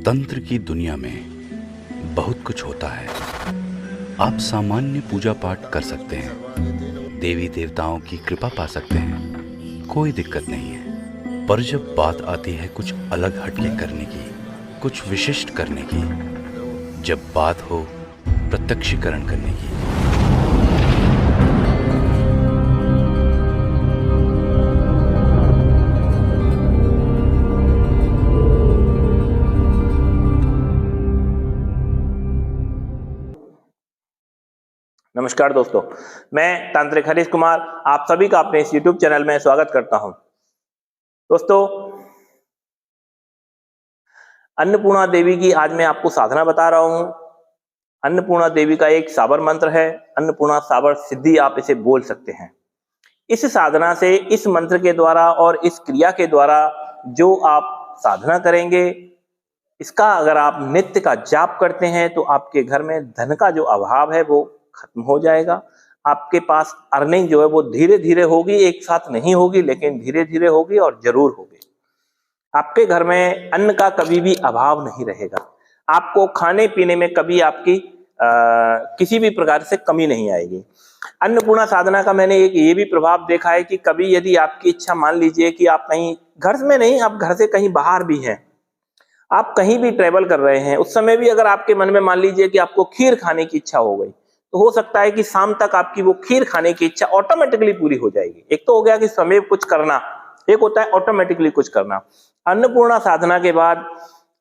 तंत्र की दुनिया में बहुत कुछ होता है। आप सामान्य पूजा पाठ कर सकते हैं, देवी देवताओं की कृपा पा सकते हैं, कोई दिक्कत नहीं है। पर जब बात आती है कुछ अलग हटके करने की, कुछ विशिष्ट करने की, जब बात हो प्रत्यक्षीकरण करने की, नमस्कार दोस्तों, मैं तांत्रिक हरीश कुमार आप सभी का अपने इस YouTube चैनल में स्वागत करता हूं। दोस्तों, अन्नपूर्णा देवी की आज मैं आपको साधना बता रहा हूं। अन्नपूर्णा देवी का एक साबर मंत्र है, अन्नपूर्णा साबर सिद्धि आप इसे बोल सकते हैं। इस साधना से, इस मंत्र के द्वारा और इस क्रिया के द्वारा जो आप साधना करेंगे, इसका अगर आप नित्य का जाप करते हैं तो आपके घर में धन का जो अभाव है वो खत्म हो जाएगा। आपके पास अर्निंग जो है वो धीरे धीरे होगी, एक साथ नहीं होगी लेकिन धीरे धीरे होगी और जरूर होगी। आपके घर में अन्न का कभी भी अभाव नहीं रहेगा। आपको खाने पीने में कभी आपकी किसी भी प्रकार से कमी नहीं आएगी। अन्नपूर्णा साधना का मैंने एक ये भी प्रभाव देखा है कि कभी यदि आपकी इच्छा, मान लीजिए कि आप कहीं घर में नहीं, आप घर से कहीं बाहर भी हैं, आप कहीं भी ट्रेवल कर रहे हैं, उस समय भी अगर आपके मन में मान लीजिए कि आपको खीर खाने की इच्छा हो गई, तो हो सकता है कि शाम तक आपकी वो खीर खाने की इच्छा ऑटोमेटिकली पूरी हो जाएगी। एक तो हो गया कि समय कुछ करना, एक होता है ऑटोमेटिकली कुछ करना। अन्नपूर्णा साधना के बाद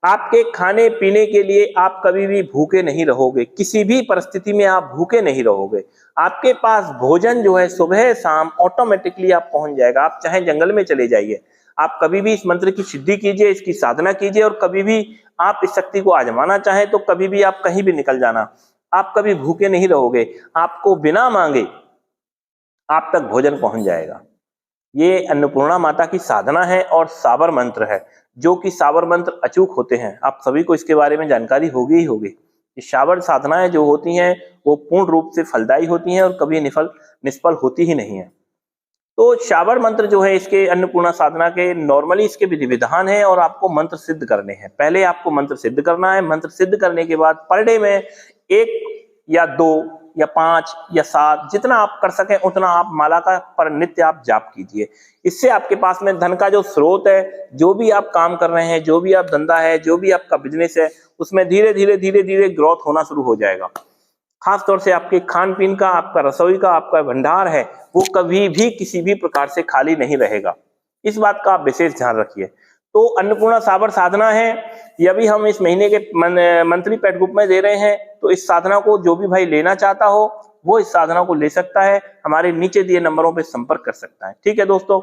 आपके खाने पीने के लिए आप कभी भी भूखे नहीं रहोगे, किसी भी परिस्थिति में आप भूखे नहीं रहोगे। आपके पास भोजन जो है सुबह शाम ऑटोमेटिकली आप पहुंच जाएगा। आप चाहे जंगल में चले जाइए, आप कभी भी इस मंत्र की सिद्धि कीजिए, इसकी साधना कीजिए, और कभी भी आप इस शक्ति को आजमाना चाहें तो कभी भी आप कहीं भी निकल जाना, आप कभी भूखे नहीं रहोगे। आपको बिना मांगे आप तक भोजन पहुंच जाएगा। ये अन्नपूर्णा माता की साधना है और साबर मंत्र है, जो कि साबर मंत्र अचूक होते हैं। आप सभी को इसके बारे में जानकारी होगी ही होगी। ये साबर साधनाएं जो होती हैं वो पूर्ण रूप से फलदायी होती हैं और कभी निष्फल होती ही नहीं है। तो साबर मंत्र जो है, इसके अन्नपूर्णा साधना के नॉर्मली इसके विधि विधान है और आपको मंत्र सिद्ध करने हैं। पहले आपको मंत्र सिद्ध करना है। मंत्र सिद्ध करने के बाद पर डे में 1 या 2 या 5 या 7 जितना आप कर सकें उतना आप माला का पर नित्य आप जाप कीजिए। इससे आपके पास में धन का जो स्रोत है, जो भी आप काम कर रहे हैं, जो भी आप धंधा है, जो भी आपका बिजनेस है, उसमें धीरे धीरे ग्रोथ होना शुरू हो जाएगा। खास तौर से आपके खान पीन का, आपका रसोई का, आपका भंडार है, वो कभी भी किसी भी प्रकार से खाली नहीं रहेगा। इस बात का आप विशेष ध्यान रखिए। तो अन्नपूर्णा साबर साधना है, यह भी हम इस महीने के मंथली पेड ग्रुप में दे रहे हैं। तो इस साधना को जो भी भाई लेना चाहता हो वो इस साधना को ले सकता है, हमारे नीचे दिए नंबरों पर संपर्क कर सकता है। ठीक है दोस्तों।